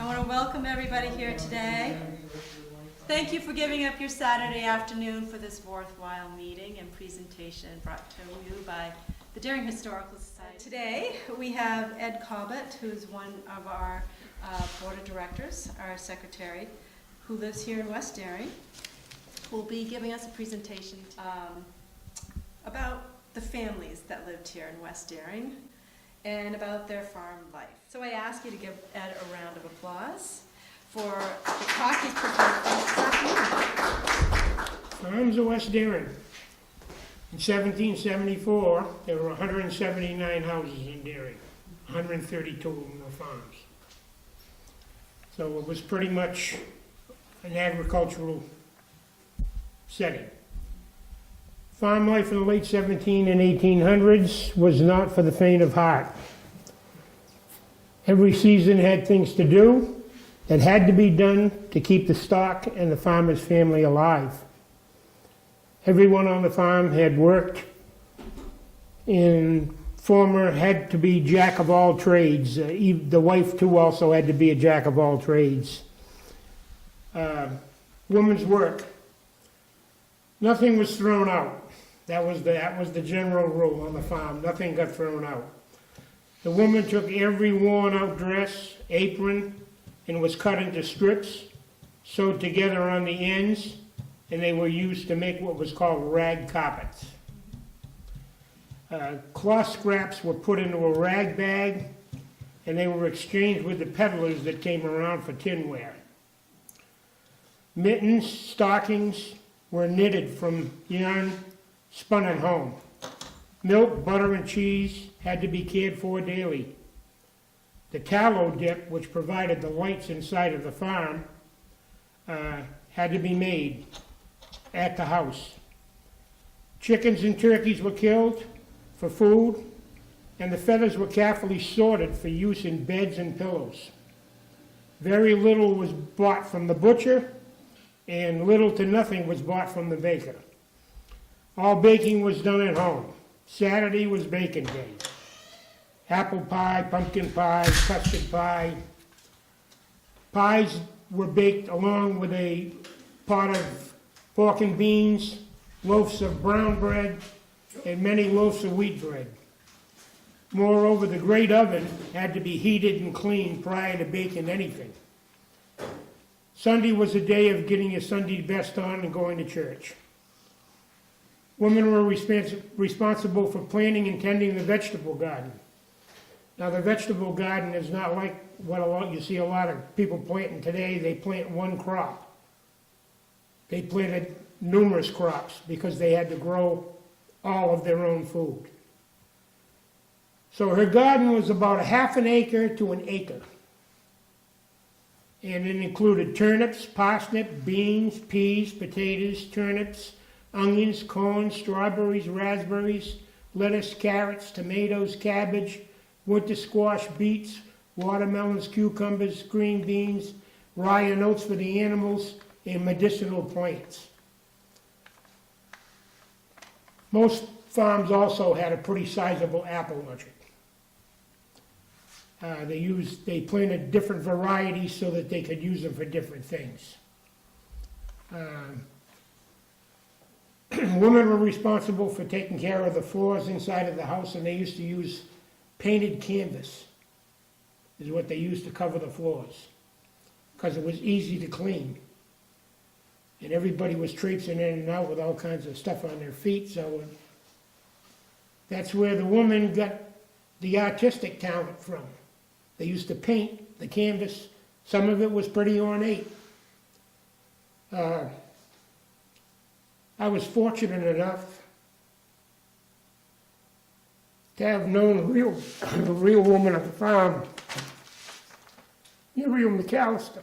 I want to welcome everybody here today. Thank you for giving up your Saturday afternoon for this worthwhile meeting and presentation brought to you by the Daring Historical Society. Today we have Ed Cobbett, who is one of our board of directors, our secretary, who lives here in West Daring, who will be giving us a presentation about the families that lived here in West Daring and about their farm life. So I ask you to give Ed a round of applause for the talk he's prepared for this afternoon. Farms of West Daring. In 1774, there were 179 houses in Daring. 132 of them were farms. So it was pretty much an agricultural setting. Farm life in the late 17 and 1800s was not for the faint of heart. Every season had things to do that had to be done to keep the stock and the farmer's family alive. Everyone on the farm had worked and former had to be jack of all trades. The wife too also had to be a jack of all trades. Woman's work. Nothing was thrown out. That was the general rule on the farm. Nothing got thrown out. The woman took every worn-out dress, apron, and was cut into strips, sewed together on the ends, and they were used to make what was called rag carpets. Cloth scraps were put into a rag bag, and they were exchanged with the peddlers that came around for tinware. Mittens, stockings were knitted from yarn spun at home. Milk, butter, and cheese had to be cared for daily. The tallow dip, which provided the lights inside of the farm, had to be made at the house. Chickens and turkeys were killed for food, and the feathers were carefully sorted for use in beds and pillows. Very little was bought from the butcher, and little to nothing was bought from the baker. All baking was done at home. Saturday was baking day. Apple pie, pumpkin pie, custard pie. Pies were baked along with a pot of pork and beans, loaves of brown bread, and many loaves of wheat bread. Moreover, the great oven had to be heated and cleaned prior to baking anything. Sunday was a day of getting your Sunday best on and going to church. Women were responsible for planting and tending the vegetable garden. Now, the vegetable garden is not like what you see a lot of people planting today. They plant one crop. They planted numerous crops because they had to grow all of their own food. So her garden was about a half an acre to an acre. And it included turnips, parsnip, beans, peas, potatoes, turnips, onions, corn, strawberries, raspberries, lettuce, carrots, tomatoes, cabbage, winter squash, beets, watermelons, cucumbers, green beans, rye and oats for the animals, and medicinal plants. Most farms also had a pretty sizable apple orchard. They planted different varieties so that they could use them for different things. Women were responsible for taking care of the floors inside of the house, and they used to use painted canvas, is what they used to cover the floors, because it was easy to clean. And everybody was traipsing in and out with all kinds of stuff on their feet, so that's where the woman got the artistic talent from. They used to paint the canvas. Some of it was pretty ornate. I was fortunate enough to have known a real woman at the farm, Muriel McAllister.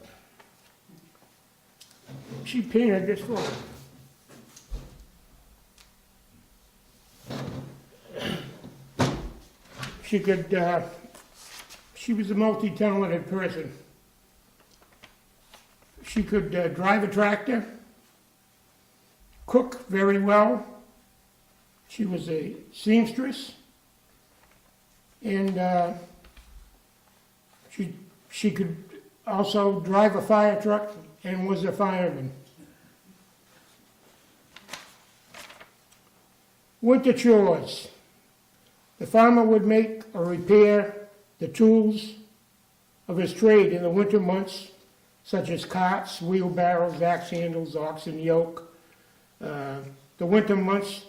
She painted this for me. She was a multi-talented person. She could drive a tractor, cook very well. She was a seamstress, and she could also drive a fire truck and was a fireman. Winter chores. The farmer would make or repair the tools of his trade in the winter months, such as carts, wheelbarrows, axe handles, oxen yoke. The winter months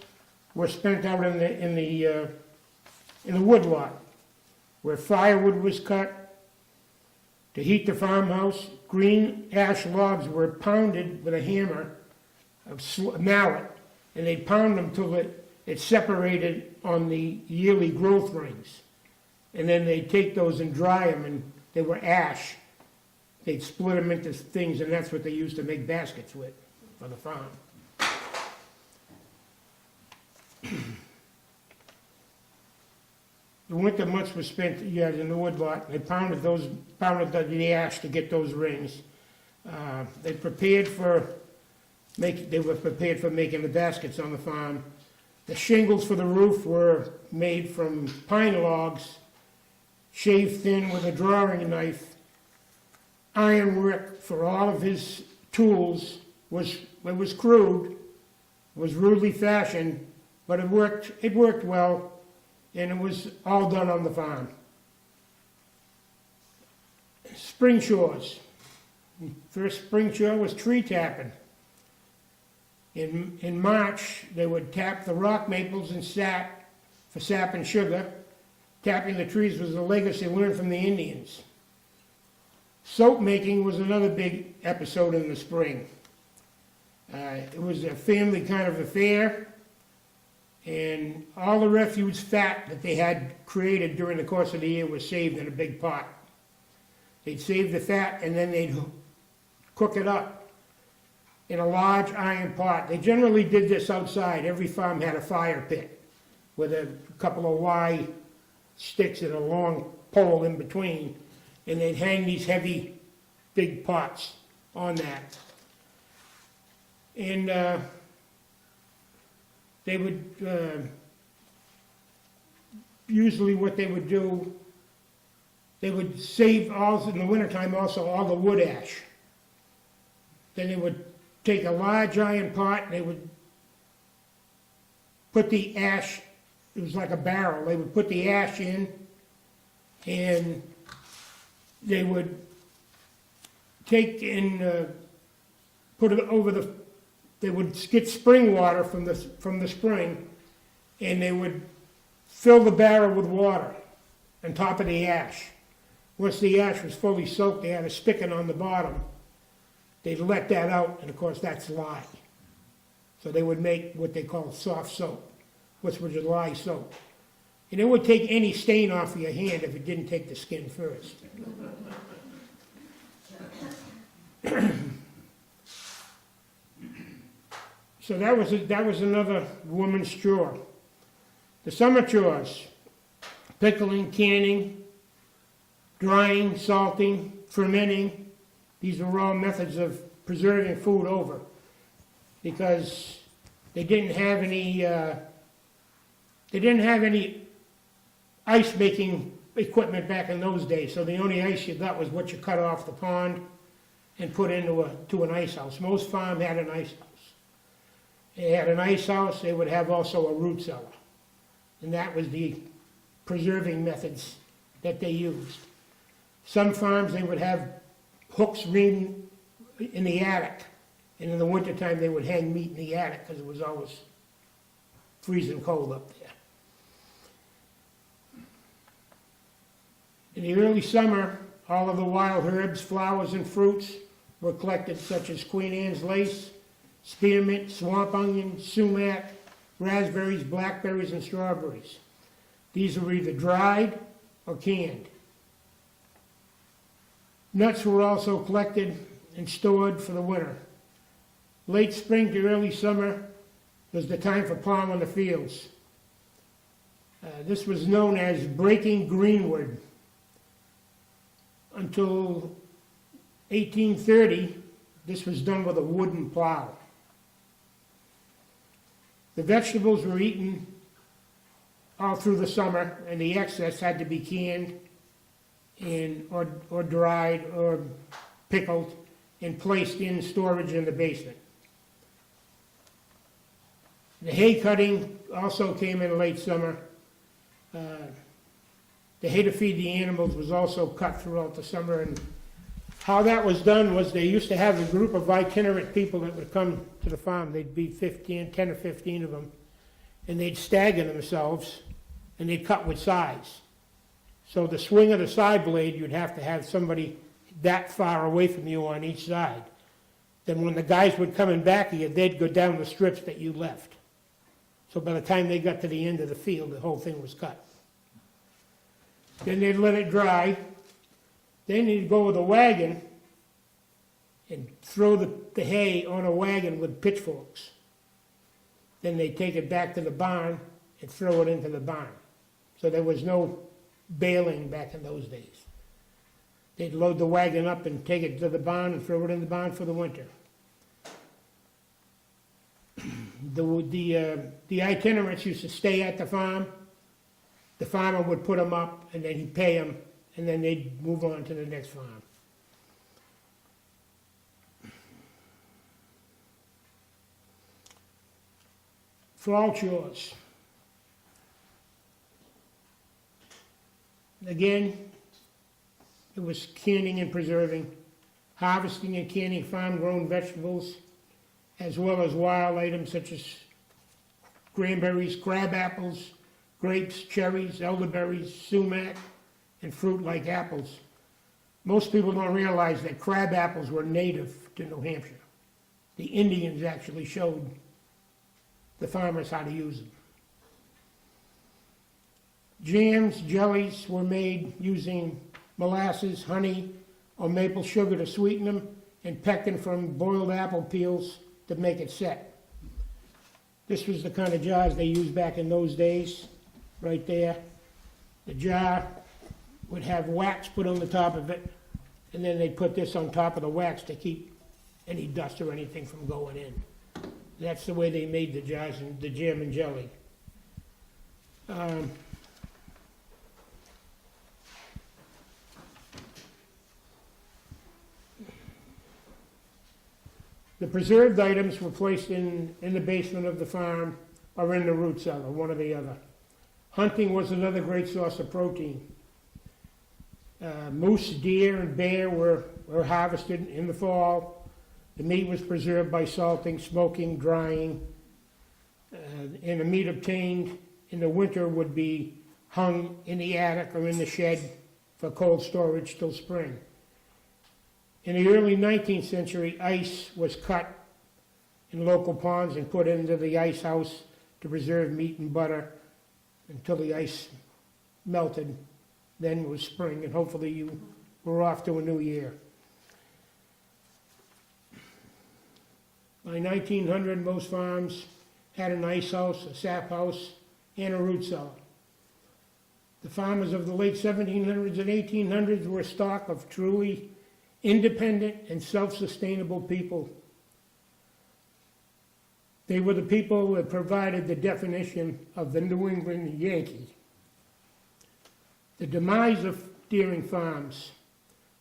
were spent out in the woodlot, where firewood was cut to heat the farmhouse. Green ash logs were pounded with a hammer, a mallet, and they'd pound them till it separated on the yearly growth rings. And then they'd take those and dry them, and they were ash. They'd split them into things, and that's what they used to make baskets with for the farm. The winter months were spent in the woodlot. They pounded the ash to get those rings. They were prepared for making the baskets on the farm. The shingles for the roof were made from pine logs, shaved thin with a drawing knife. Ironwork for all of his tools was crude, was rudely fashioned, but it worked well, and it was all done on the farm. Spring chores. First spring chore was tree tapping. In March, they would tap the rock maples and sap for sap and sugar. Tapping the trees was a legacy learned from the Indians. Soap making was another big episode in the spring. It was a family kind of affair, and all the refuse fat that they had created during the course of the year was saved in a big pot. They'd save the fat, and then they'd cook it up in a large iron pot. They generally did this outside. Every farm had a fire pit with a couple of Y sticks and a long pole in between, and they'd hang these heavy, big pots on that. And they would, usually what they would do, they would save in the wintertime also all the wood ash. Then they would take a large iron pot, and they would put the ash, it was like a barrel, they would put the ash in, and they would take and put it over they would get spring water from the spring, and they would fill the barrel with water on top of the ash. Once the ash was fully soaked, they had a spigot on the bottom. They'd let that out, and of course that's lye. So they would make what they call soft soap, which was a lye soap. And it would take any stain off of your hand if it didn't take the skin first. So that was another woman's chore. The summer chores: pickling, canning, drying, salting, fermenting. These were all methods of preserving food over, because they didn't have any ice making equipment back in those days. So the only ice you got was what you cut off the pond and put into an ice house. Most farms had an ice house. They had an ice house. They would have also a root cellar, and that was the preserving methods that they used. Some farms, they would have hooks in the attic, and in the wintertime they would hang meat in the attic because it was always freezing cold up there. In the early summer, all of the wild herbs, flowers, and fruits were collected, such as Queen Anne's lace, spearmint, swamp onion, sumac, raspberries, blackberries, and strawberries. These were either dried or canned. Nuts were also collected and stored for the winter. Late spring to early summer was the time for plowing the fields. This was known as breaking greenwood. Until 1830, this was done with a wooden plow. The vegetables were eaten all through the summer, and the excess had to be canned and, or dried or pickled and placed in storage in the basement. The hay cutting also came in late summer. The hay to feed the animals was also cut throughout the summer, and how that was done was they used to have a group of itinerant people that would come to the farm. They'd be 10 or 15 of them, and they'd stagger themselves, and they'd cut with scythes. So the swing of the scythe blade, you'd have to have somebody that far away from you on each side. Then when the guys were coming back at you, they'd go down the strips that you left. So by the time they got to the end of the field, the whole thing was cut. Then they'd let it dry. Then you'd go with a wagon and throw the hay on a wagon with pitchforks. Then they'd take it back to the barn and throw it into the barn. So there was no baling back in those days. They'd load the wagon up and take it to the barn and throw it in the barn for the winter. The itinerants used to stay at the farm. The farmer would put them up, and then he'd pay them, and then they'd move on to the next farm. Fall chores. Again, it was canning and preserving, harvesting and canning farm-grown vegetables, as well as wild items such as cranberries, crab apples, grapes, cherries, elderberries, sumac, and fruit like apples. Most people don't realize that crab apples were native to New Hampshire. The Indians actually showed the farmers how to use them. Jams, jellies were made using molasses, honey, or maple sugar to sweeten them, and pectin from boiled apple peels to make it set. This was the kind of jars they used back in those days, right there. The jar would have wax put on the top of it, and then they'd put this on top of the wax to keep any dust or anything from going in. That's the way they made the jars and the jam and jelly. The preserved items were placed in the basement of the farm or in the root cellar, one or the other. Hunting was another great source of protein. Moose, deer, and bear were harvested in the fall. The meat was preserved by salting, smoking, drying, and the meat obtained in the winter would be hung in the attic or in the shed for cold storage till spring. In the early 19th century, ice was cut in local ponds and put into the ice house to preserve meat and butter until the ice melted. Then it was spring, and hopefully you were off to a new year. By 1900, most farms had an ice house, a sap house, and a root cellar. The farmers of the late 1700s and 1800s were a stock of truly independent and self-sustainable people. They were the people that provided the definition of the New England Yankee. The demise of Deering farms.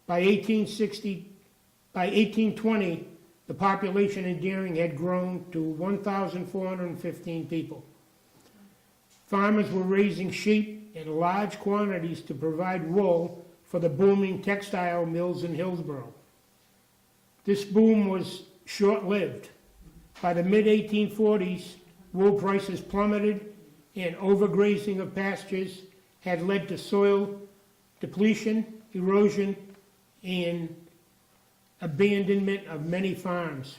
By 1820, the population in Deering had grown to 1,415 people. Farmers were raising sheep in large quantities to provide wool for the booming textile mills in Hillsborough. This boom was short-lived. By the mid-1840s, wool prices plummeted and overgrazing of pastures had led to soil depletion, erosion, and abandonment of many farms.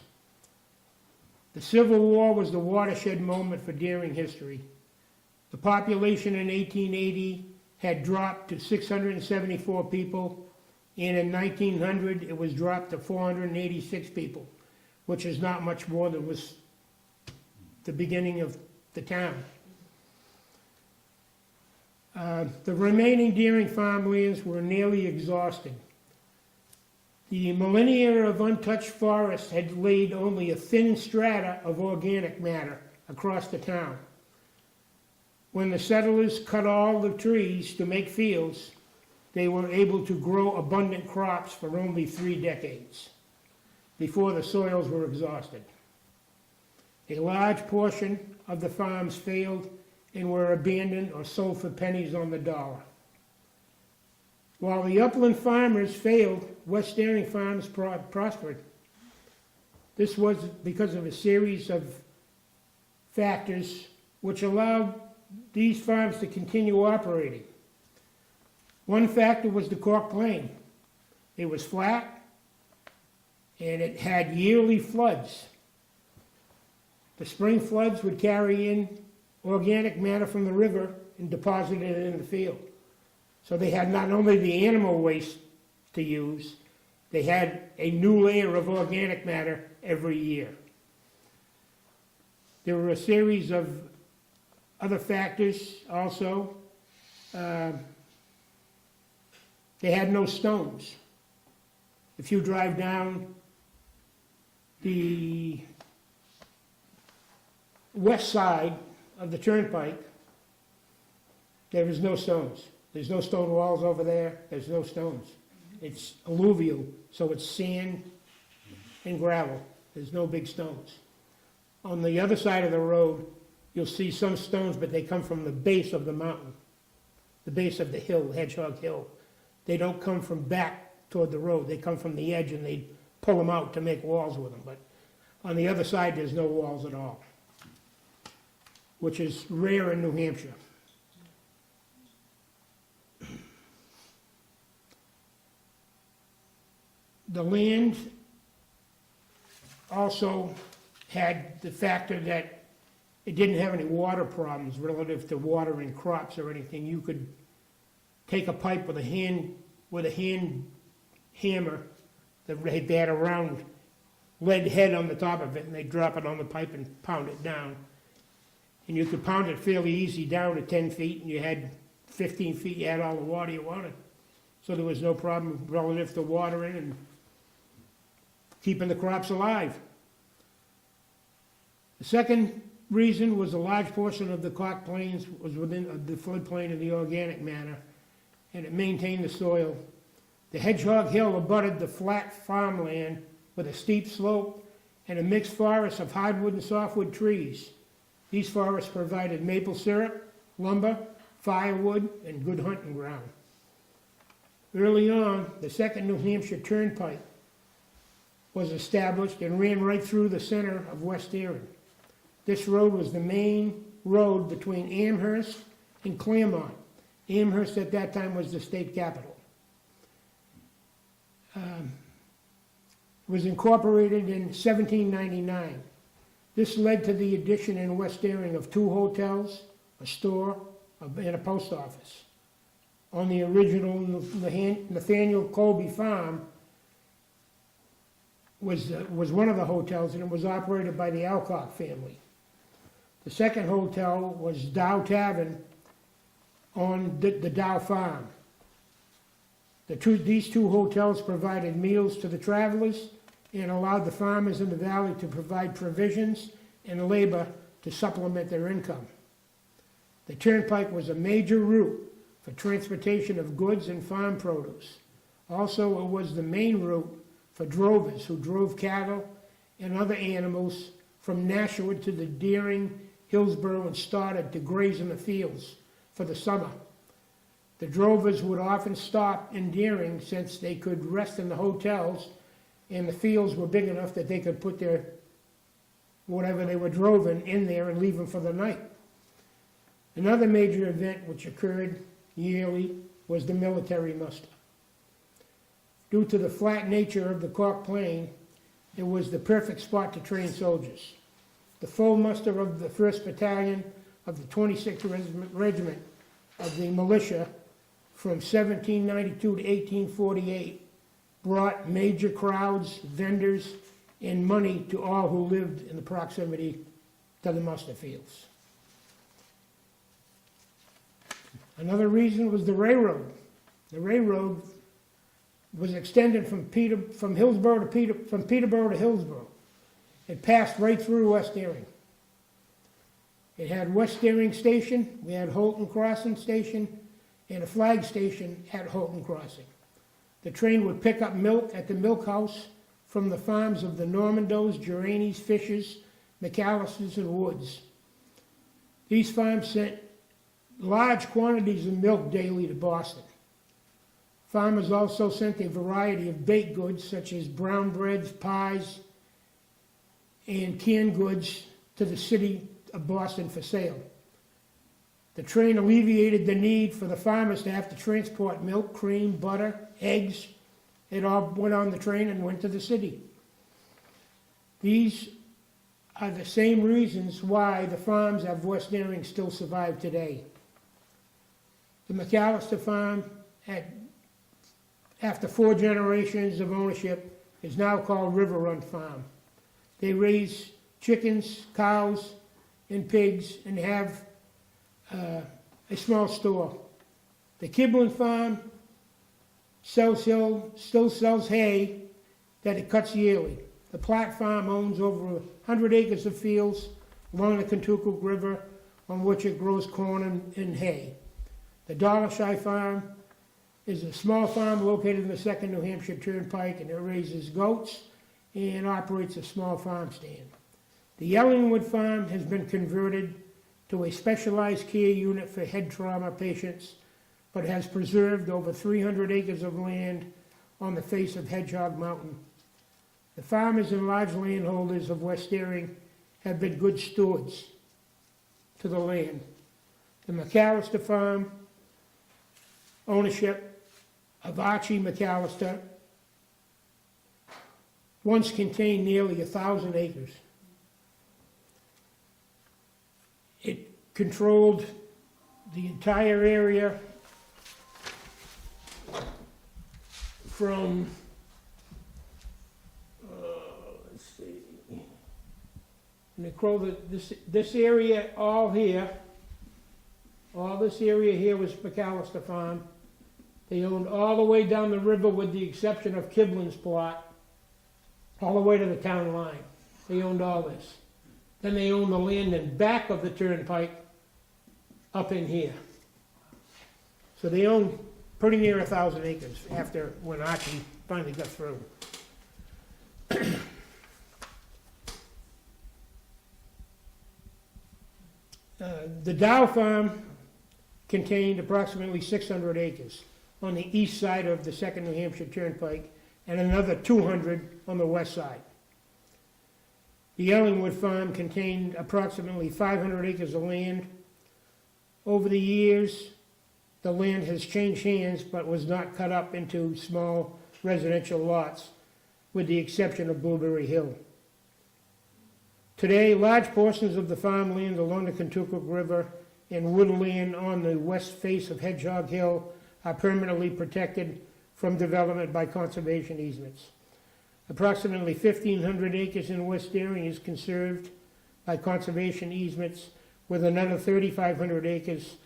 The Civil War was the watershed moment for Deering history. The population in 1880 had dropped to 674 people, and in 1900 it was dropped to 486 people, which is not much more than was the beginning of the town. The remaining Deering farmlands were nearly exhausted. The millennia of untouched forest had laid only a thin strata of organic matter across the town. When the settlers cut all the trees to make fields, they were able to grow abundant crops for only 3 decades before the soils were exhausted. A large portion of the farms failed and were abandoned or sold for pennies on the dollar. While the upland farmers failed, West Daring farms prospered. This was because of a series of factors which allowed these farms to continue operating. One factor was the Cork Plain. It was flat, and it had yearly floods. The spring floods would carry in organic matter from the river and deposit it in the field. So they had not only the animal waste to use, they had a new layer of organic matter every year. There were a series of other factors also. They had no stones. If you drive down the west side of the turnpike, there is no stones. There's no stone walls over there. There's no stones. It's alluvial, so it's sand and gravel. There's no big stones. On the other side of the road, you'll see some stones, but they come from the base of the mountain, the base of the hill, Hedgehog Hill. They don't come from back toward the road. They come from the edge, and they pull them out to make walls with them. But on the other side, there's no walls at all, which is rare in New Hampshire. The land also had the factor that it didn't have any water problems relative to watering crops or anything. You could take a pipe with a hand hammer that they had a round lead head on the top of it, and they drop it on the pipe and pound it down. And you could pound it fairly easy down to 10 feet, and you had 15 feet, you had all the water you wanted. So there was no problem relative to watering and keeping the crops alive. The second reason was a large portion of the Cork Plains was within the floodplain of the organic matter, and it maintained the soil. The Hedgehog Hill abutted the flat farmland with a steep slope and a mixed forest of hardwood and softwood trees. These forests provided maple syrup, lumber, firewood, and good hunting ground. Early on, the Second New Hampshire Turnpike was established and ran right through the center of West Erin. This road was the main road between Amherst and Claremont. Amherst at that time was the state capital. It was incorporated in 1799. This led to the addition in West Erin of 2 hotels, a store, and a post office. On the original Nathaniel Colby farm was one of the hotels, and it was operated by the Alcock family. The second hotel was Dow Tavern on the Dow farm. These 2 hotels provided meals to the travelers and allowed the farmers in the valley to provide provisions and labor to supplement their income. The turnpike was a major route for transportation of goods and farm produce. Also, it was the main route for drovers who drove cattle and other animals from Nashua to the Deering, Hillsborough, and Stoddard to graze in the fields for the summer. The drovers would often stop in Deering since they could rest in the hotels, and the fields were big enough that they could put their whatever they were droven in there and leave them for the night. Another major event which occurred yearly was the military muster. Due to the flat nature of the Cork Plain, it was the perfect spot to train soldiers. The full muster of the 1st Battalion of the 26th Regiment of the Militia from 1792 to 1848 brought major crowds, vendors, and money to all who lived in the proximity to the muster fields. Another reason was the railroad. The railroad was extended from Peterborough to Hillsborough. It passed right through West Erin. It had West Erin Station, we had Holton Crossing Station, and a flag station at Holton Crossing. The train would pick up milk at the milk house from the farms of the Normandos, Geranis, Fishers, McAllisters, and Woods. These farms sent large quantities of milk daily to Boston. Farmers also sent a variety of baked goods such as brown breads, pies, and canned goods to the city of Boston for sale. The train alleviated the need for the farmers to have to transport milk, cream, butter, eggs. It all went on the train and went to the city. These are the same reasons why the farms of West Deering still survive today. The McAllister farm, after 4 generations of ownership, is now called River Run Farm. They raise chickens, cows, and pigs, and have a small store. The Kiblin farm still sells hay that it cuts yearly. The Platt farm owns over 100 acres of fields along the Kentucky River on which it grows corn and hay. The Dollarshire farm is a small farm located in the 2nd New Hampshire Turnpike, and it raises goats and operates a small farm stand. The Ellingwood farm has been converted to a specialized care unit for head trauma patients, but has preserved over 300 acres of land on the face of Hedgehog Mountain. The farmers and large landholders of West Deering have been good stewards to the land. The McAllister farm ownership of Archie McAllister once contained nearly 1,000 acres. It controlled the entire area from, let's see, and they controlled this area all here. All this area here was McAllister Farm. They owned all the way down the river with the exception of Kiblin's plot, all the way to the town line. They owned all this. Then they owned the land in back of the turnpike up in here. So they owned pretty near 1,000 acres after when Archie finally got through. The Dow farm contained approximately 600 acres on the east side of the 2nd New Hampshire Turnpike and another 200 on the west side. The Ellingwood farm contained approximately 500 acres of land. Over the years, the land has changed hands but was not cut up into small residential lots, with the exception of Blueberry Hill. Today, large portions of the farmland along the Kentucky River and woodland on the west face of Hedgehog Hill are permanently protected from development by conservation easements. Approximately 1,500 acres in West Deering is conserved by conservation easements, with another 3,500 acres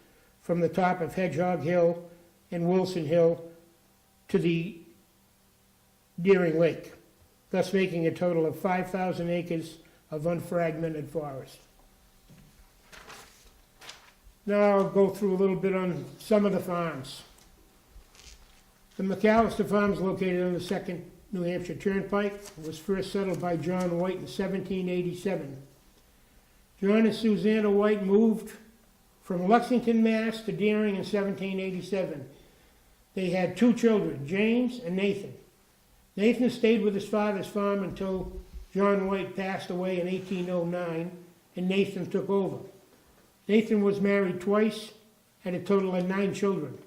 from the top of Hedgehog Hill and Wilson Hill to the Deering Lake, thus making a total of 5,000 acres of unfragmented forest. Now I'll go through a little bit on some of the farms. The McAllister Farm is located on the 2nd New Hampshire Turnpike. It was first settled by John White in 1787. John and Susanna White moved from Lexington, Mass. To Deering in 1787. They had 2 children, James and Nathan. Nathan stayed with his father's farm until John White passed away in 1809, and Nathan took over. Nathan was married twice, had a total of 9 children.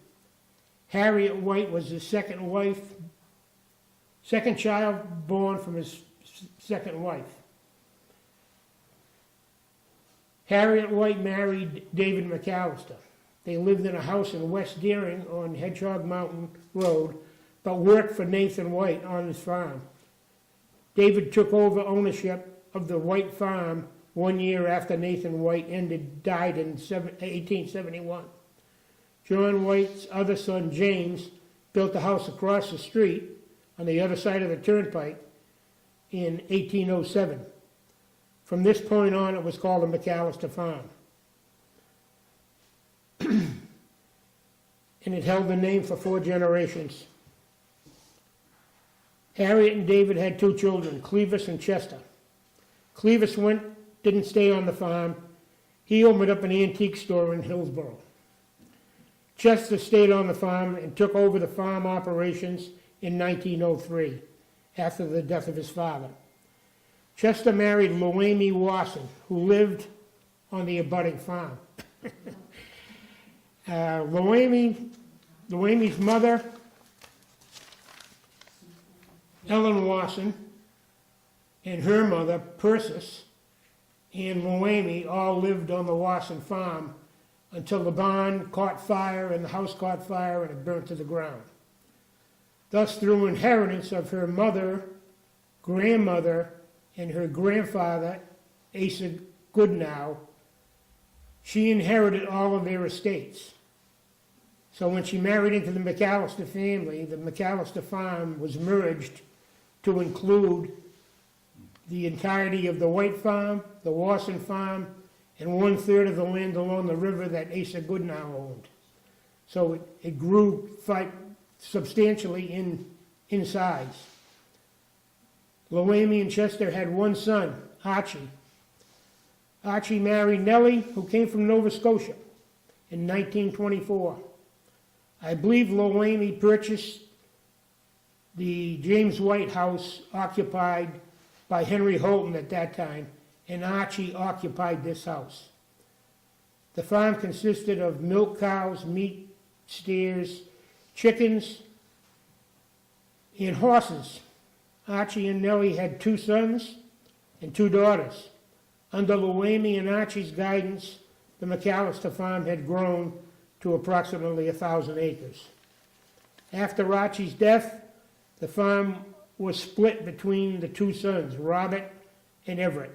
Harriet White was his second child born from his second wife. Harriet White married David McAllister. They lived in a house in West Deering on Hedgehog Mountain Road, but worked for Nathan White on his farm. David took over ownership of the White farm 1 year after Nathan White died in 1871. John White's other son, James, built a house across the street on the other side of the turnpike in 1807. From this point on, it was called the McAllister Farm. and it held the name for 4 generations. Harriet and David had 2 children, Clevis and Chester. Clevis didn't stay on the farm. He opened up an antique store in Hillsborough. Chester stayed on the farm and took over the farm operations in 1903, after the death of his father. Chester married Loamy Wasson, who lived on the abutting farm. Loamy's mother, Ellen Wasson, and her mother, Persis, and Loamy all lived on the Wasson farm until the barn caught fire and the house caught fire and it burnt to the ground. Thus, through inheritance of her mother, grandmother, and her grandfather, Asa Goodnow, she inherited all of their estates. So when she married into the McAllister family, the McAllister farm was merged to include the entirety of the White farm, the Wasson farm, and 1/3 of the land along the river that Asa Goodnow owned. So it grew substantially in size. Loamy and Chester had 1 son, Archie. Archie married Nellie, who came from Nova Scotia in 1924. I believe Loamy purchased the James White house occupied by Henry Holton at that time, and Archie occupied this house. The farm consisted of milk cows, meat steers, chickens, and horses. Archie and Nellie had 2 sons and 2 daughters. Under Loamy and Archie's guidance, the McAllister farm had grown to approximately 1,000 acres. After Archie's death, the farm was split between the 2 sons, Robert and Everett.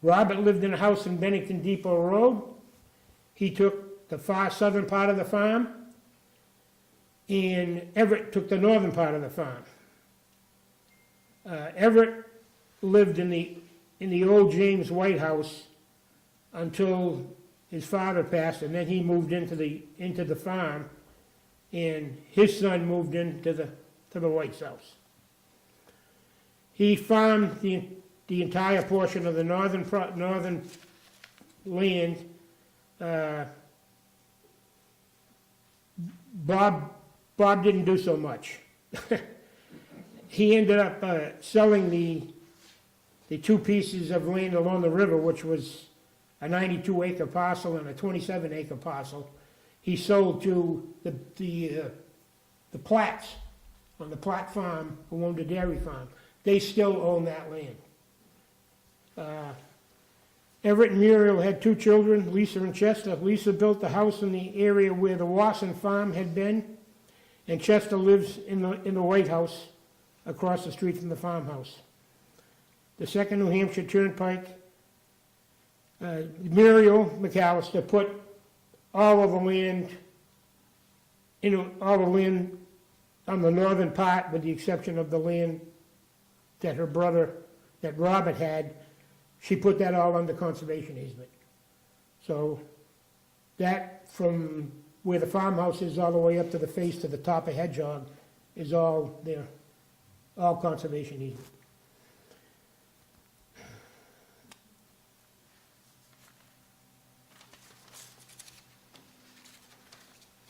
Robert lived in a house in Bennington Depot Road. He took the far southern part of the farm, and Everett took the northern part of the farm. Everett lived in the old James White house until his father passed, and then he moved into the farm, and his son moved into the White's house. He farmed the entire portion of the northern land. Bob didn't do so much. He ended up selling the 2 pieces of land along the river, which was a 92-acre parcel and a 27-acre parcel. He sold to the Platts on the Platt farm, who owned a dairy farm. They still own that land. Everett and Muriel had 2 children, Lisa and Chester. Lisa built the house in the area where the Wasson farm had been, and Chester lives in the White House across the street from the farmhouse. The 2nd New Hampshire Turnpike, Muriel McAllister put all of the land, all the land on the northern part, with the exception of the land that her brother, that Robert had. She put that all under conservation easement. So that, from where the farmhouse is all the way up to the face to the top of Hedgehog, is all there, all conservation easement.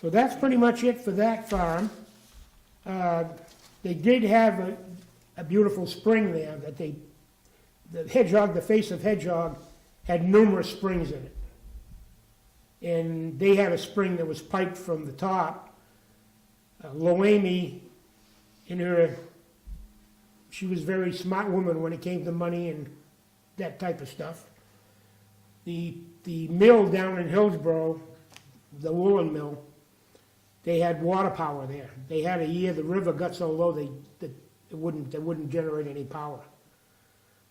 So that's pretty much it for that farm. They did have a beautiful spring there that the Hedgehog, the face of Hedgehog, had numerous springs in it. And they had a spring that was piped from the top. Loamy, she was a very smart woman when it came to money and that type of stuff. The mill down in Hillsborough, the woolen mill, they had water power there. They had a year the river got so low that it wouldn't generate any power.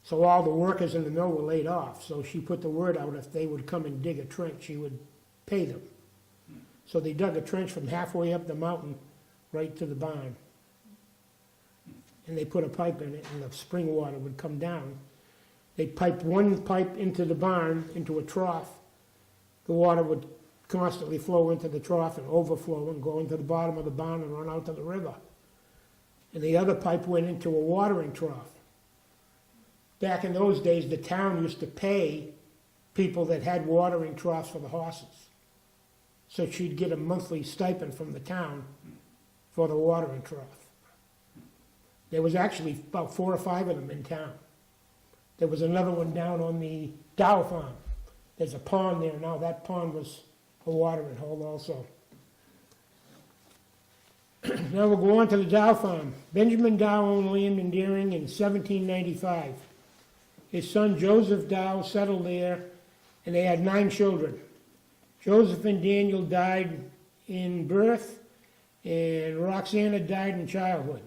So all the workers in the mill were laid off. So she put the word out, if they would come and dig a trench, she would pay them. So they dug a trench from halfway up the mountain right to the barn. And they put a pipe in it, and the spring water would come down. They piped one pipe into the barn, into a trough. The water would constantly flow into the trough and overflow and go into the bottom of the barn and run out to the river. And the other pipe went into a watering trough. Back in those days, the town used to pay people that had watering troughs for the horses. So she'd get a monthly stipend from the town for the watering trough. There was actually about 4 or 5 of them in town. There was another one down on the Dow farm. There's a pond there now. That pond was a watering hole also. Now we'll go on to the Dow farm. Benjamin Dow owned land in Deering in 1795. His son Joseph Dow settled there, and they had 9 children. Joseph and Daniel died in birth, and Roxana died in childhood.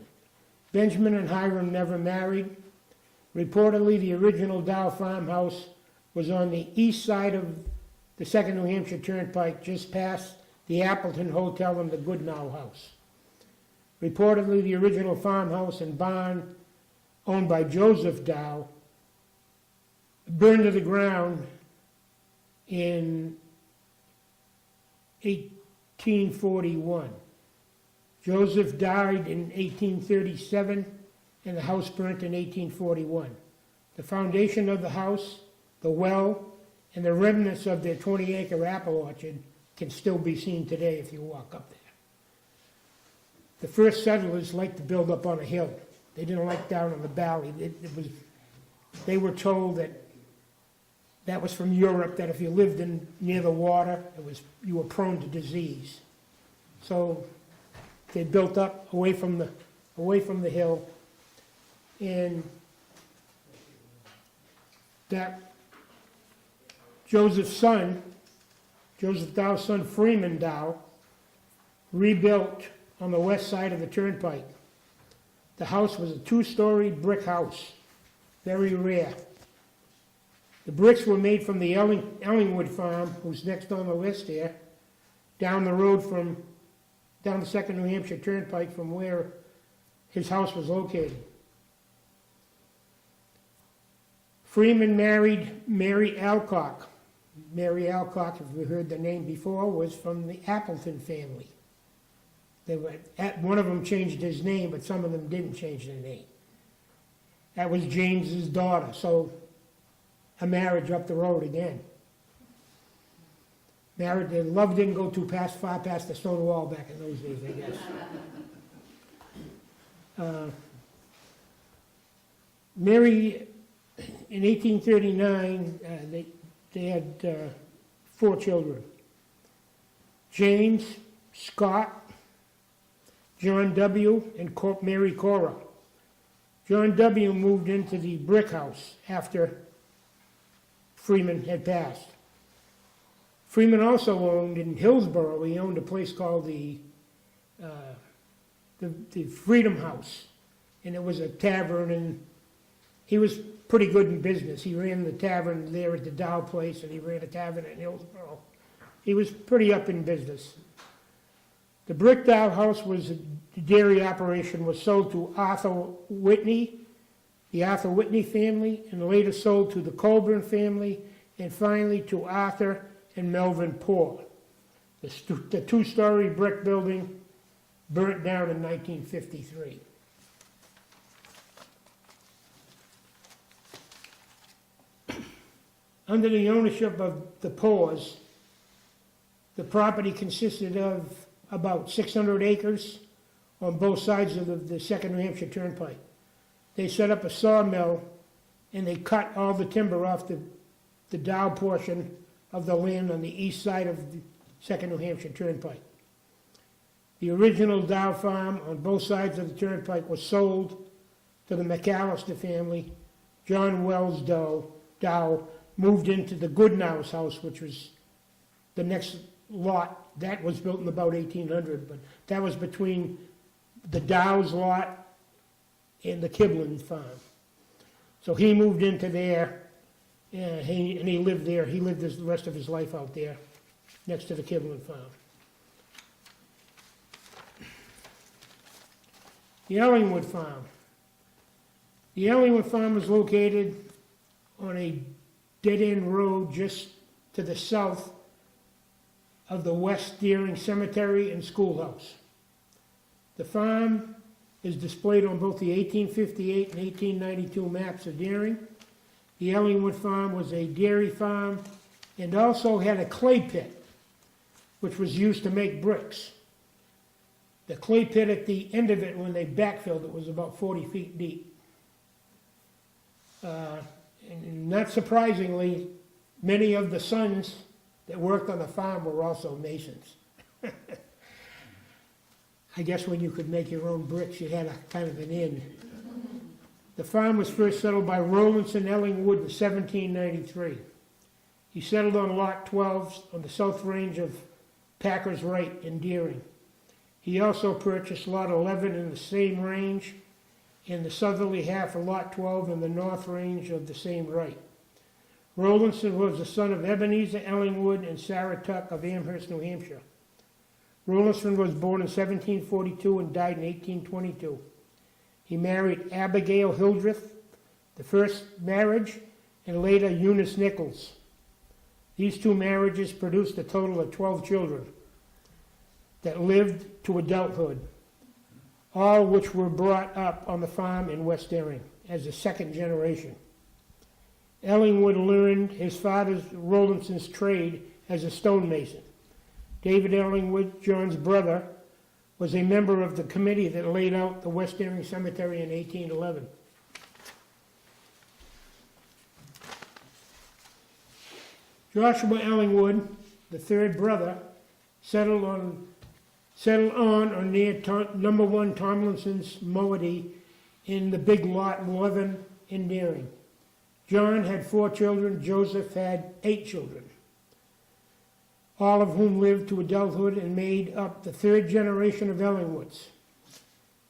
Benjamin and Hiram never married. Reportedly, the original Dow farmhouse was on the east side of the 2nd New Hampshire Turnpike, just past the Appleton Hotel and the Goodnow House. Reportedly, the original farmhouse and barn, owned by Joseph Dow, burned to the ground in 1841. Joseph died in 1837, and the house burnt in 1841. The foundation of the house, the well, and the remnants of their 20-acre apple orchard can still be seen today if you walk up there. The first settlers liked to build up on a hill. They didn't like down in the valley. They were told that was from Europe, that if you lived near the water, you were prone to disease. So they built up away from the hill, and that Joseph Dow's son Freeman Dow, rebuilt on the west side of the turnpike. The house was a 2-story brick house, very rare. The bricks were made from the Ellingwood farm, who's next on the list here, down the road down the 2nd New Hampshire Turnpike from where his house was located. Freeman married Mary Alcock. Mary Alcock, if we heard the name before, was from the Appleton family. One of them changed his name, but some of them didn't change their name. That was James's daughter, so a marriage up the road again. Married, their love didn't go too far past the stone wall back in those days, I guess. Mary, in 1839, they had 4 children. James, Scott, John W., and Mary Cora. John W. moved into the brick house after Freeman had passed. Freeman also owned in Hillsborough, he owned a place called the Freedom House, and it was a tavern, and he was pretty good in business. He ran the tavern there at the Dow place, and he ran a tavern in Hillsborough. He was pretty up in business. The brick Dow house the dairy operation was sold to Arthur Whitney, the Arthur Whitney family, and later sold to the Colburn family, and finally to Arthur and Melvin Poor. The 2-story brick building burnt down in 1953. Under the ownership of the Poors, the property consisted of about 600 acres on both sides of the 2nd New Hampshire Turnpike. They set up a sawmill, and they cut all the timber off the Dow portion of the land on the east side of the 2nd New Hampshire Turnpike. The original Dow farm on both sides of the turnpike was sold to the McAllister family. John Wells Dow moved into the Goodnow's house, which was the next lot. That was built in about 1800, but that was between the Dow's lot and the Kiblin farm. So he moved into there, and he lived there. He lived the rest of his life out there, next to the Kiblin farm. The Ellingwood farm. The Ellingwood farm was located on a dead-end road just to the south of the West Deering Cemetery and Schoolhouse. The farm is displayed on both the 1858 and 1892 maps of Deering. The Ellingwood farm was a dairy farm and also had a clay pit, which was used to make bricks. The clay pit at the end of it, when they backfilled it, was about 40 feet deep. And not surprisingly, many of the sons that worked on the farm were also masons. I guess when you could make your own bricks, you had a kind of an in. The farm was first settled by Rowlandson Ellingwood in 1793. He settled on Lot 12 on the south range of Packers Right in Deering. He also purchased Lot 11 in the same range and the southerly half of Lot 12 in the north range of the same right. Rowlandson was the son of Ebenezer Ellingwood and Sarah Tuck of Amherst, New Hampshire. Rowlandson was born in 1742 and died in 1822. He married Abigail Hildreth, the first marriage, and later Eunice Nichols. These two marriages produced a total of 12 children that lived to adulthood, all which were brought up on the farm in West Deering as a second generation. Ellingwood learned his father Rowlandson's trade as a stonemason. David Ellingwood, John's brother, was a member of the committee that laid out the West Deering Cemetery in 1811. Joshua Ellingwood, the third brother, settled on or near number 1 Tomlinson's moiety in the big lot 11 in Deering. John had 4 children. Joseph had 8 children, all of whom lived to adulthood and made up the third generation of Ellingwoods.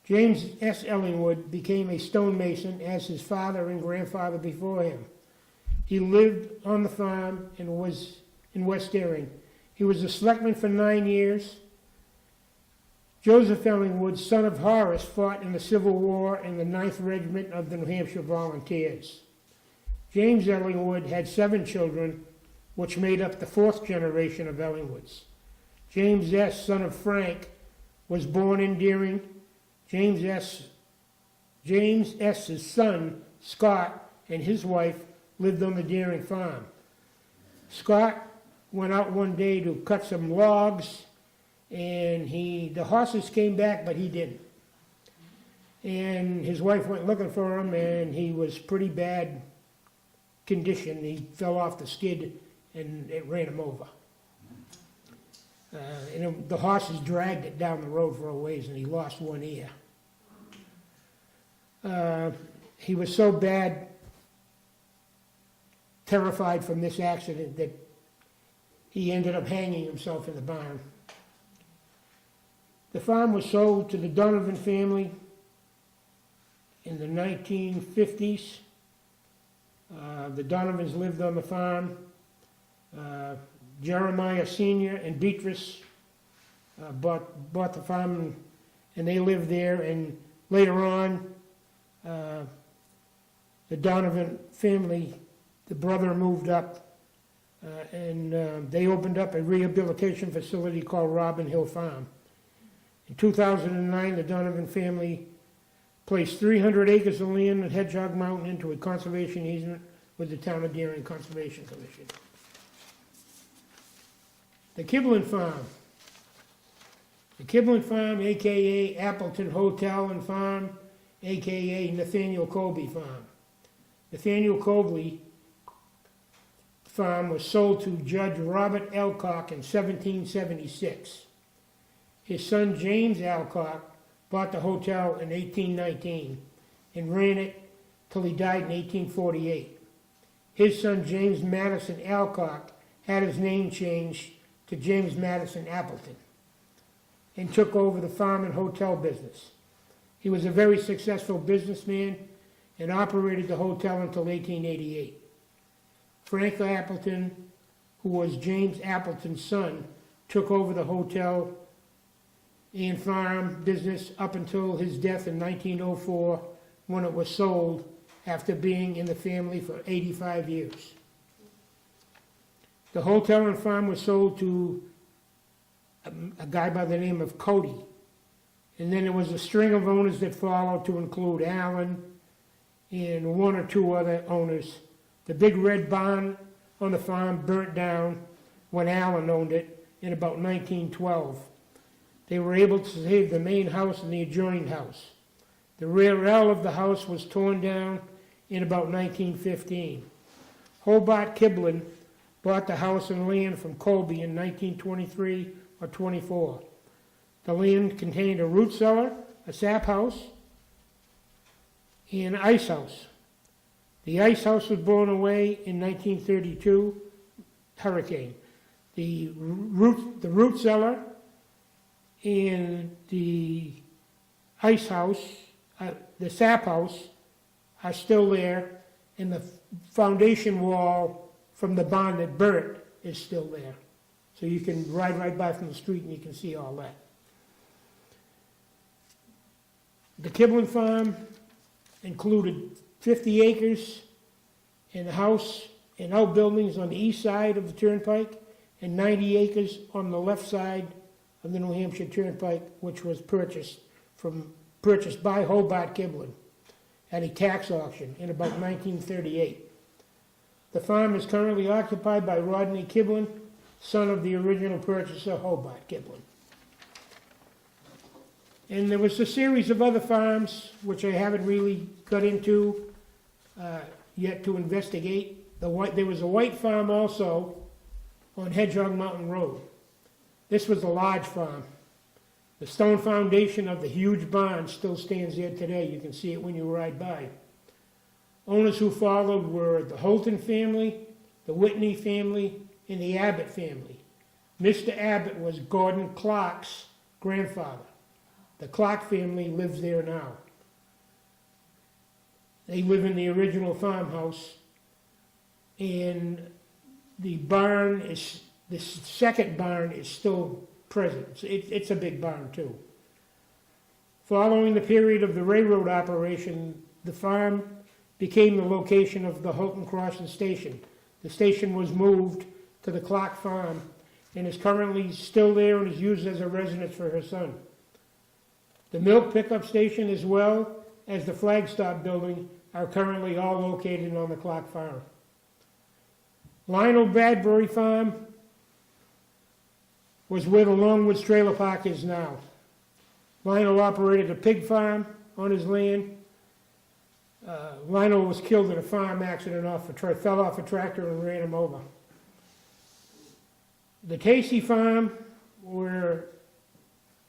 James S. Ellingwood became a stonemason as his father and grandfather before him. He lived on the farm and was in West Deering. He was a selectman for 9 years. Joseph Ellingwood, son of Horace, fought in the Civil War in the 9th Regiment of the New Hampshire Volunteers. James Ellingwood had 7 children, which made up the 4th generation of Ellingwoods. James S., son of Frank, was born in Deering. James S.'s son, Scott, and his wife lived on the Deering farm. Scott went out one day to cut some logs, and the horses came back, but he didn't. And his wife went looking for him, and he was pretty bad condition. He fell off the skid, and it ran him over. And the horses dragged it down the road for a ways, and he lost one ear. He was so bad, terrified from this accident, that he ended up hanging himself in the barn. The farm was sold to the Donovan family in the 1950s. The Donovans lived on the farm. Jeremiah Sr. and Beatrice bought the farm, and they lived there. And later on, the Donovan family, the brother moved up, and they opened up a rehabilitation facility called Robin Hill Farm. In 2009, the Donovan family placed 300 acres of land at Hedgehog Mountain into a conservation easement with the Town of Deering Conservation Commission. The Kiblin Farm. The Kiblin Farm, a.k.a. Appleton Hotel and Farm, a.k.a. Nathaniel Colby Farm. Nathaniel Colby Farm was sold to Judge Robert Alcock in 1776. His son James Alcock bought the hotel in 1819 and ran it till he died in 1848. His son James Madison Alcock had his name changed to James Madison Appleton and took over the farm and hotel business. He was a very successful businessman and operated the hotel until 1888. Frank Appleton, who was James Appleton's son, took over the hotel and farm business up until his death in 1904, when it was sold after being in the family for 85 years. The hotel and farm was sold to a guy by the name of Cody. And then there was a string of owners that followed to include Allen and one or two other owners. The big red barn on the farm burnt down when Allen owned it in about 1912. They were able to save the main house and the adjoining house. The rear L of the house was torn down in about 1915. Hobart Kiblin bought the house and land from Colby in 1923 or 24. The land contained a root cellar, a sap house, and an ice house. The ice house was blown away in 1932 hurricane. The root cellar and the ice house, the sap house, are still there, and the foundation wall from the barn that burnt is still there. So you can ride right by from the street and you can see all that. The Kiblin farm included 50 acres and a house and outbuildings on the east side of the turnpike and 90 acres on the left side of the New Hampshire Turnpike, which was purchased by Hobart Kiblin at a tax auction in about 1938. The farm is currently occupied by Rodney Kiblin, son of the original purchaser, Hobart Kiblin. And there was a series of other farms, which I haven't really got into yet to investigate. There was a white farm also on Hedgehog Mountain Road. This was a large farm. The stone foundation of the huge barn still stands there today. You can see it when you ride by. Owners who followed were the Holton family, the Whitney family, and the Abbott family. Mr. Abbott was Gordon Clark's grandfather. The Clark family lives there now. They live in the original farmhouse, and the second barn is still present. It's a big barn too. Following the period of the railroad operation, the farm became the location of the Holton Crossing Station. The station was moved to the Clark farm and is currently still there and is used as a residence for her son. The milk pickup station as well as the Flagstop building are currently all located on the Clark farm. Lionel Bradbury Farm was where the Longwoods Trailer Park is now. Lionel operated a pig farm on his land. Lionel was killed in a farm accident, fell off a tractor and ran him over. The Tacey Farm, where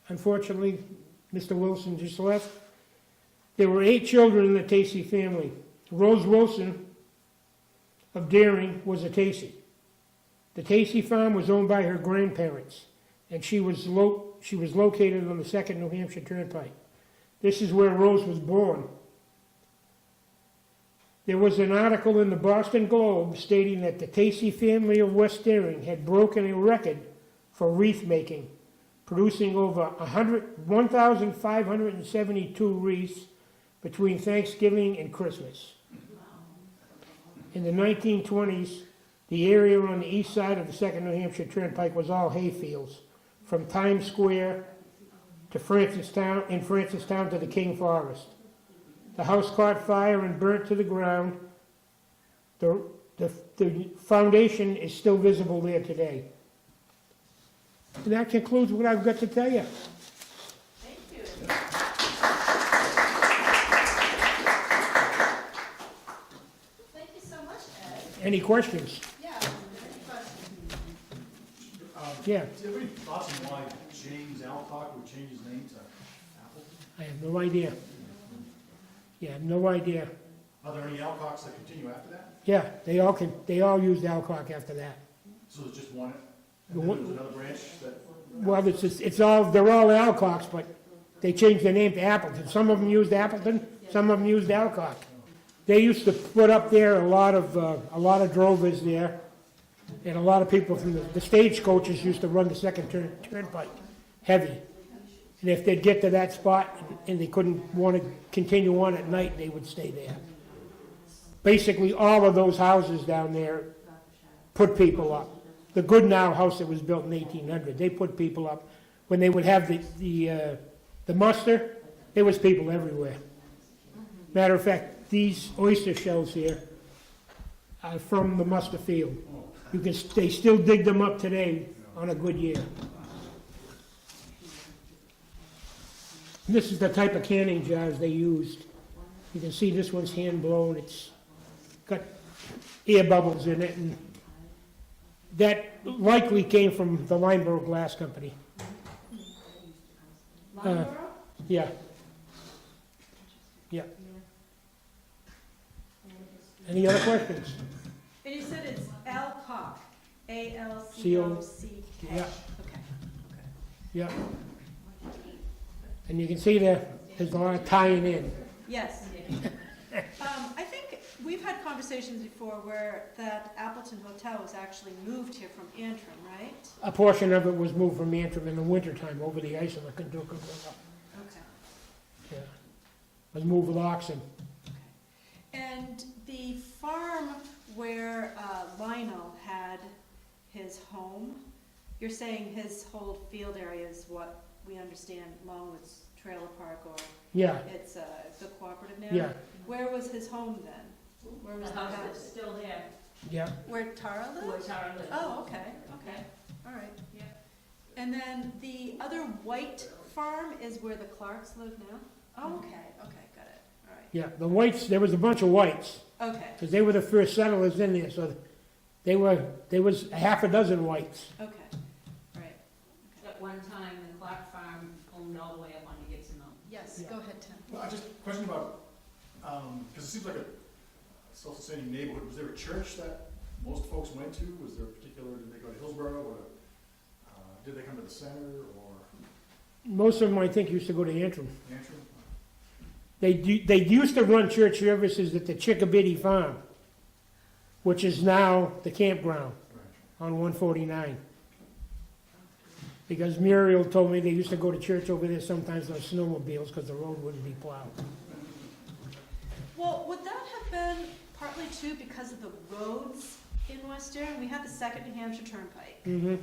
unfortunately Mr. Wilson just left, there were 8 children in the Tacey family. Rose Wilson of Daring was a Tacey. The Tacey farm was owned by her grandparents, and she was located on the 2nd New Hampshire Turnpike. This is where Rose was born. There was an article in the Boston Globe stating that the Tacey family of West Daring had broken a record for wreath making, producing over 1,572 wreaths between Thanksgiving and Christmas. In the 1920s, the area on the east side of the 2nd New Hampshire Turnpike was all hayfields, from Times Square to Francistown, and Francistown to the King Forest. The house caught fire and burnt to the ground. The foundation is still visible there today. And that concludes what I've got to tell you. Thank you. Thank you so much, Ed. Any questions? Yeah, any questions? Yeah, Do you have any thoughts on why James Alcock would change his name to Apple? I have no idea. Yeah, no idea. Are there any Alcocks that continue after that? Yeah, they all used Alcock after that. So there's just one, The and then one- there's another branch that, Well, they're all Alcocks, but they changed their name to Appleton. Some of them used Appleton, some of them used Alcock. They used to put up there a lot of drovers there, and a lot of people from the stagecoaches used to run the second turnpike, heavy. And if they'd get to that spot and they couldn't want to continue on at night, they would stay there. Basically, all of those houses down there put people up. the Goodnow house that was built in 1800. They put people up. When they would have the muster, there was people everywhere. Matter of fact, these oyster shells here are from the muster field. They still dig them up today on a good year. And this is the type of canning jars they used. You can see this one's hand blown. It's got air bubbles in it, and that likely came from the Lineborough Glass Company. Yeah. Yeah. Any other questions? And you said it's Alcock, Alcock. Yeah. Okay. Yeah. And you can see there's a lot of tying in. Yes. I think we've had conversations before where that Appleton Hotel was actually moved here from Antrim, right? A portion of it was moved from Antrim in the wintertime over the ice on the Kentucky River. Okay. Yeah. Was moved with oxen. And the farm where Lionel had his home, you're saying his whole field area is what we understand Longwood's Trailer Park, or Yeah. it's the cooperative now? Yeah. Where was his home then? Where was The the house house? is still there, Yeah. Where Tara where lives? Tara lives. Oh, okay, all right. Yeah. And then the other white farm is where the Clarks live now? Oh, okay, got it, all right. Yeah. The whites, there was a bunch of whites, Okay, because they were the first settlers in there, so there was a half a dozen whites. okay, all right. At one time, the Clark farm owned all the way up onto Gibson Mountain. Yes, Yeah. go ahead, Tim. Well, I just question about, because it seems like a self-sustaining neighborhood. Was there a church that most folks went to? Was there a particular, did they go to Hillsborough, or did they come to the center, or Most of them, I think, used to go to Antrim. Antrim? They used to run church services at the Chickabiddy Farm, which is now the campground Right. on 149. Because Muriel told me they used to go to church over there sometimes on snowmobiles because the road wouldn't be plowed. Well, would that have been partly too because of the roads in West Erin? We had the Second New Hampshire Turnpike, Mm-hmm.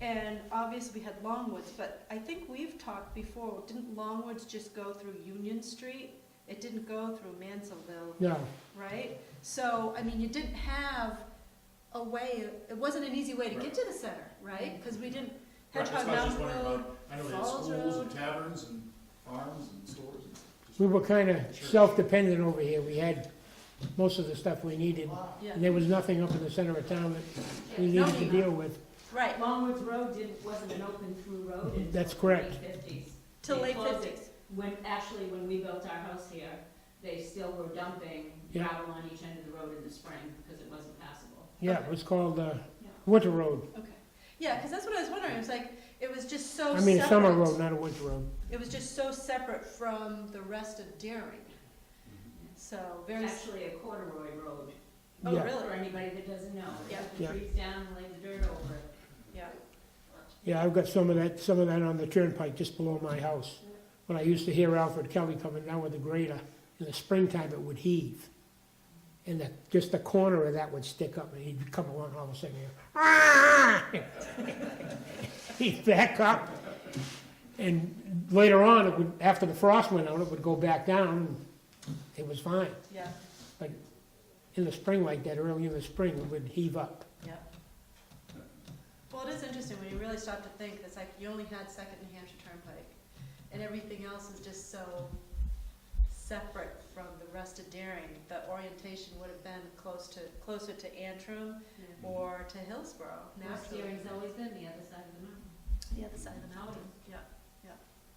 and obviously we had Longwoods, but I think we've talked before, didn't Longwoods just go through Union Street? It didn't go through Mansellville, No, right? So, I mean, you didn't have a way, it wasn't an easy way to get to the center, right? Because we didn't, Right, that's Hedgehog what I was just Mountain wondering Road, about. I know they had Falls schools Road. and taverns and farms and stores. we were kind of self-dependent over here. We had most of the stuff we needed. yeah, And there was nothing up in the center of town that we Yeah, needed to deal with. right, Longwoods Road wasn't an open through road until That's the correct. late fifties. till They late closed it. fifties. When we built our house here, they still were dumping Yeah. gravel on each end of the road in the spring because it wasn't passable. Yeah, it was called Winter Road. Okay, yeah, because that's what I was wondering, it was like, it was just so I mean, a summer separate. road, not a winter road. It was just so separate from the rest of Daring. So very, It's actually a corduroy road, oh, Yeah. for really? anybody that doesn't know. They Yeah. took the Yeah. trees down and laid the dirt over it. Yeah, Yeah, I've got some of that on the turnpike just below my house. When I used to hear Alfred Kelly coming down with the grader, in the springtime it would heave. And just the corner of that would stick up and he'd come along all of a sudden, he'd back up. And later on, it would, after the frost went out, it would go back down and it was fine. yeah, In the spring like that, early in the spring, it would heave up. yeah. Well, it is interesting when you really stop to think, it's like you only had Second New Hampshire Turnpike, and everything else is just so separate from the rest of Daring. The orientation would have been closer to Antrim or to Hillsborough, West naturally. Daring's always been the other side of the mountain. The other side of the mountain, yeah.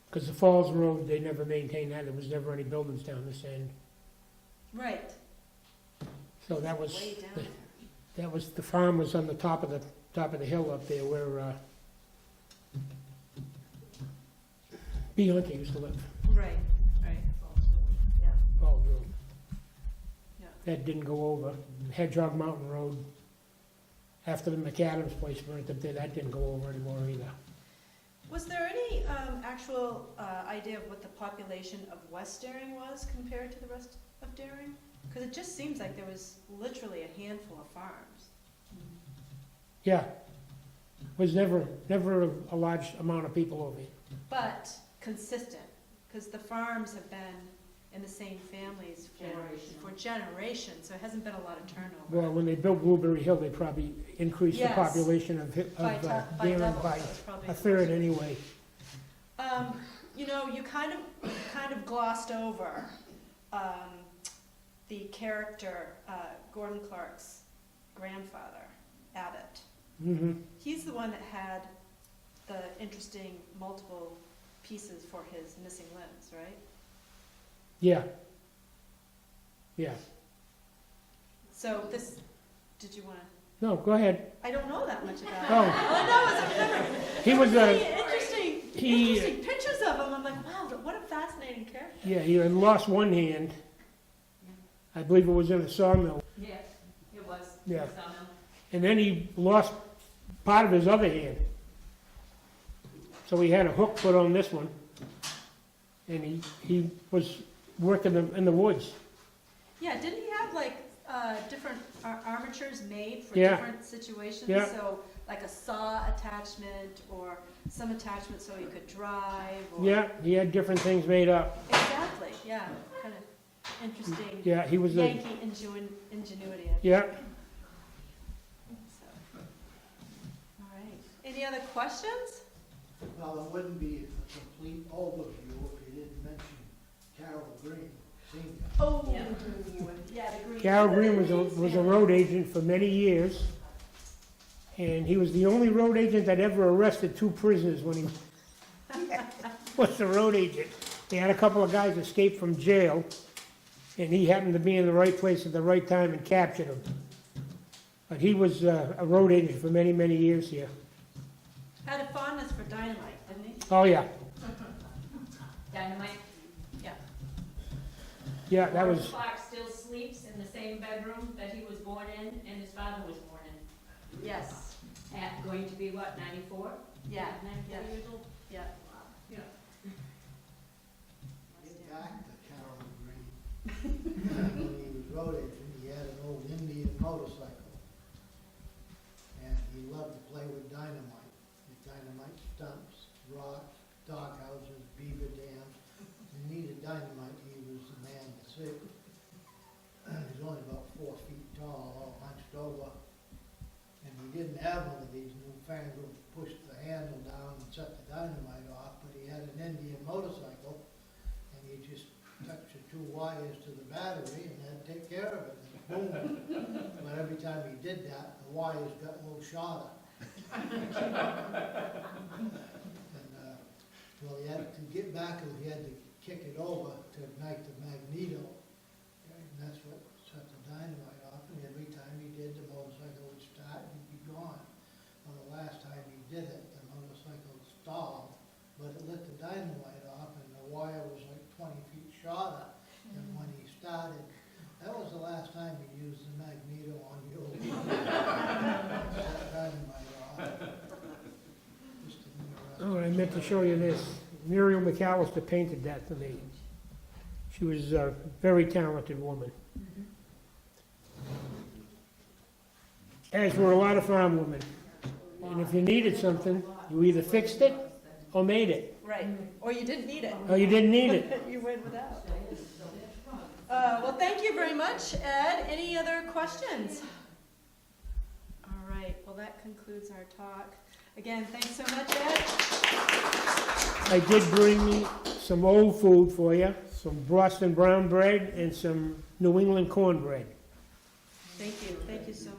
Because the Falls Road, they never maintained that. There was never any buildings down this end. Right. So that was, Way down. the farm was on the top of the hill up there where, B. Hunter used to live, Right, right, yeah, Falls Road. yeah. That didn't go over. Hedgehog Mountain Road, after the McAdams place burnt up there, that didn't go over anymore either. Was there any actual idea of what the population of West Daring was compared to the rest of Daring? Because it just seems like there was literally a handful of farms. Yeah, Was never a large amount of people over here. But consistent, because the farms have been in the same families for generations, so it hasn't been a lot of turnover. Well, when they built Blueberry Hill, they probably increased the Yes. population of By Darien double, by so it's probably a third anyway. You know, you kind of glossed over the character, Gordon Clark's grandfather, Abbott. Mm-hmm. He's the one that had the interesting multiple pieces for his missing limbs, right? Yeah. Yeah. So this, did you want to? No, go ahead. I don't know that much about it. Oh. All I know is I remember He was really a, interesting pictures of him. I'm like, wow, what a fascinating character. yeah, he had lost one hand. I believe it was in a sawmill. Yeah, it was. Yeah. It was on them. And then he lost part of his other hand. So he had a hook put on this one. And he was working in the woods. Yeah, didn't he have like different armatures made for Yeah. different situations? Yeah. So like a saw attachment or some attachment so he could drive? Or... Yeah, he had different things made up. Exactly, yeah. Kind of interesting Yeah, he was a, Yankee ingenuity. yeah. So. All right. Any other questions? Well, it wouldn't be a complete overview if you didn't mention Carol Green, Senior. Oh, Yeah. yeah, the green. Carol Green was a road agent for many years. And he was the only road agent that ever arrested 2 prisoners when he was the road agent. They had a couple of guys escape from jail, and he happened to be in the right place at the right time and captured them. But he was a road agent for many, many years here. Had a fondness for dynamite, didn't he? Oh, yeah. Dynamite. Yeah. Yeah, that Gordon was, Clark still sleeps in the same bedroom that he was born in and his father was born in. Yes. At going to be what, 94? Yeah. 94 Yeah. years old? Yeah. Yeah. Get back to Carol Green. When he was road agent, he had an old Indian motorcycle. And he loved to play with dynamite. With dynamite stumps, rocks, doghouses, beaver dams. He needed dynamite, he was the man to see. He was only about 4 feet tall, all hunched over. And he didn't have one of these newfangled push the handle down and set the dynamite off, but he had an Indian motorcycle, and you just touch the 2 wires to the battery and that'd take care of it, and boom. But every time he did that, the wires got a little shorter. And, well, he had to get back, he had to kick it over to ignite the magneto, and that's what set the dynamite off, and every time he did, the motorcycle would start and he'd be gone. Well, the last time he did it, the motorcycle stalled, but it lit the dynamite off and the wire was like 20 feet shorter than when he started. That was the last time he used the magneto on the old set dynamite off. Just an interesting- oh, I meant to show you this. Muriel McAllister painted that to me. She was a very talented woman. As were a lot of farm women. And if you needed something, you either fixed it or made it. Right. Or you didn't need it. Or you didn't need it. You went without. Well, thank you very much, Ed. Any other questions? All right. Well, that concludes our talk. Again, thanks so much, Ed. I did bring me some old food for you, some Boston brown bread and some New England cornbread. Thank you. Thank you so much.